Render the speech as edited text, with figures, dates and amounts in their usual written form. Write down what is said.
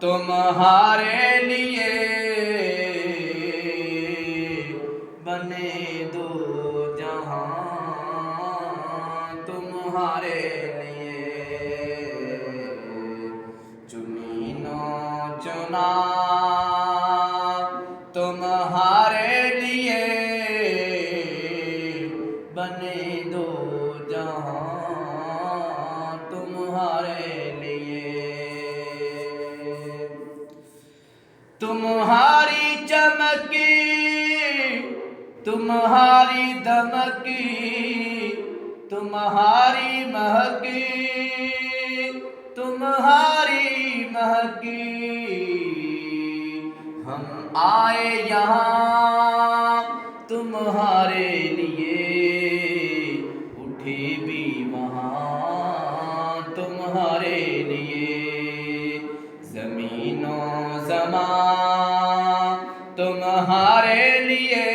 तुम्हारे लिए बने दो जहां, तुम्हारे लिए चुनी नो चुना, तुम्हारे लिए बने दो जहां, तुम्हारे लिए। तुम्हारी चमकी, तुम्हारी दमकी, तुम्हारी महकी, तुम्हारी महकी, हम आए यहाँ तुम्हारे लिए, उठे भी वहाँ तुम्हारे लिए। ज़मीनो ज़मां तुम्हारे लिए